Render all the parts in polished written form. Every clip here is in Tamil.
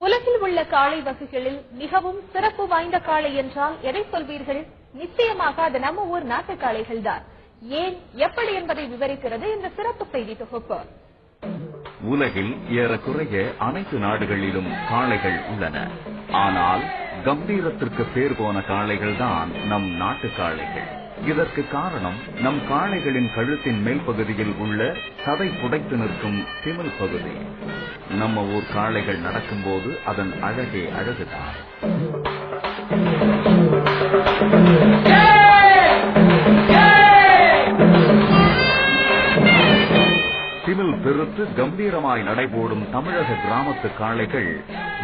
உலகில் உள்ள காளை வகைகளில் மிகவும் சிறப்பு வாய்ந்த காளை என்றால் எதை சொல்வீர்கள்? நிச்சயமாக அது நம்ம ஊர் நாட்டு காளைகள் தான். ஏன், எப்படி என்பதை விவரிக்கிறது இந்த சிறப்பு செய்தி தொகுப்பு. உலகில் ஏறக்குறைய அனைத்து நாடுகளிலும் காளைகள் உள்ளன. ஆனால் கம்பீரத்திற்கு பேர் போன காளைகள் தான் நம் நாட்டு காளைகள். இதற்கு காரணம் நம் காளைகளின் கழுத்தின் மேல் பகுதியில் உள்ள சதை புடைத்து நிற்கும் திமில் பகுதி. நம்ம ஊர் காளைகள் நடக்கும்போது அதன் அழகே அழகுதான். திமில் பெருத்து கம்பீரமாய் நடைபோடும் தமிழக கிராமத்து காளைகள்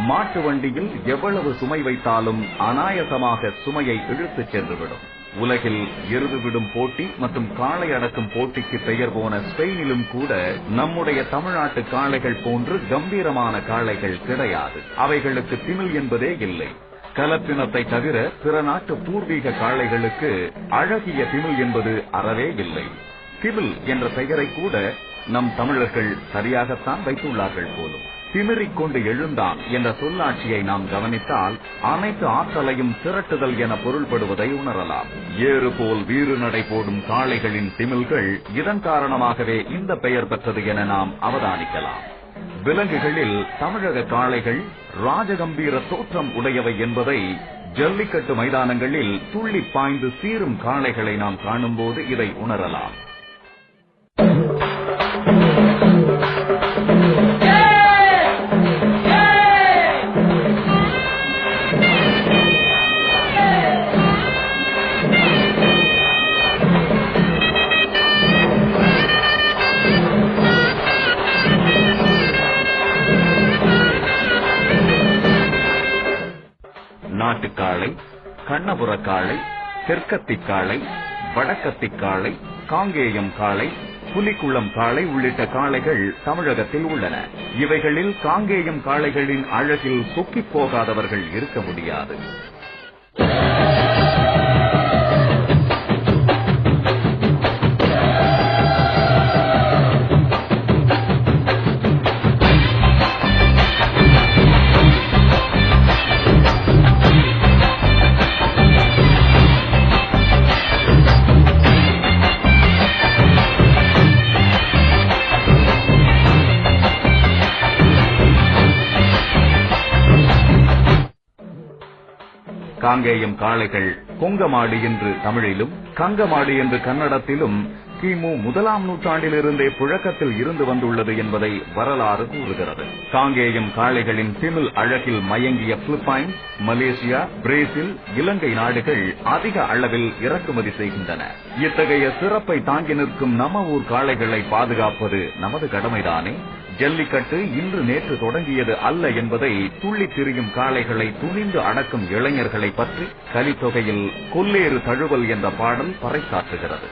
மாட்டு வண்டியில் எவ்வளவு சுமை வைத்தாலும் அனாயசமாக சுமையை இழுத்துச் சென்றுவிடும். உலகில் எருது விடும் போட்டி மற்றும் காளை அடக்கும் போட்டிக்கு பெயர் போன ஸ்பெயினிலும் கூட நம்முடைய தமிழ்நாட்டு காளைகள் போன்று கம்பீரமான காளைகள் கிடையாது. அவைகளுக்கு திமில் என்பதே இல்லை. கலப்பினத்தை தவிர பிற நாட்டு பூர்வீக காளைகளுக்கு அழகிய திமில் என்பது அறவே இல்லை. திமில் என்ற பெயரை கூட நம் தமிழர்கள் சரியாகத்தான் வைத்துள்ளார்கள் போலும். திமிரிக் கொண்டு எழுந்தான் என்ற சொல்லாட்சியை நாம் கவனித்தால் அனைத்து ஆற்றலையும் திரட்டுதல் என பொருள்படுவதை உணரலாம். ஏறு போல் வீறு நடை போடும் காளைகளின் திமில்கள் இதன் காரணமாகவே இந்த பெயர் பெற்றது என நாம் அவதானிக்கலாம். விலங்குகளில் தமிழக காளைகள் ராஜகம்பீர தோற்றம் உடையவை என்பதை ஜல்லிக்கட்டு மைதானங்களில் துள்ளி பாய்ந்து சீரும் காளைகளை நாம் காணும்போது இதை உணரலாம். நாட்டுக்காளை, கண்ணபுரக்காளை, தெற்கத்திக்காளை, வடக்கத்திக்காளை, காங்கேயம் காளை, புலிக்குளம் காளை உள்ளிட்ட காளைகள் தமிழகத்தில் உள்ளன. இவைகளில் காங்கேயம் காளைகளின் அழகில் சொக்கிப் போகாதவர்கள் இருக்க முடியாது. காங்கேயம் காளைகள் கொங்கமாடு என்று தமிழிலும் கங்கமாடு என்று கன்னடத்திலும் கிமு 1ஆம் நூற்றாண்டிலிருந்தே புழக்கத்தில் இருந்து வந்துள்ளது என்பதை வரலாறு கூறுகிறது. காங்கேயம் காளைகளின் திமில் அழகில் மயங்கிய பிலிப்பைன்ஸ், மலேசியா, பிரேசில், இலங்கை நாடுகள் அதிக அளவில் இறக்குமதி செய்கின்றன. இத்தகைய சிறப்பை தாங்கி நிற்கும் நம்ம ஊர் காளைகளை பாதுகாப்பது நமது கடமைதானே. ஜல்லிக்கட்டு இன்று நேற்று தொடங்கியது அல்ல என்பதை துள்ளி திரியும் காளைகளை துணிந்து அடக்கும் இளைஞர்களை பற்றி கலித்தொகையில் கொல்லேறு தழுவல் என்ற பாடல் பறைசாற்றுகிறது.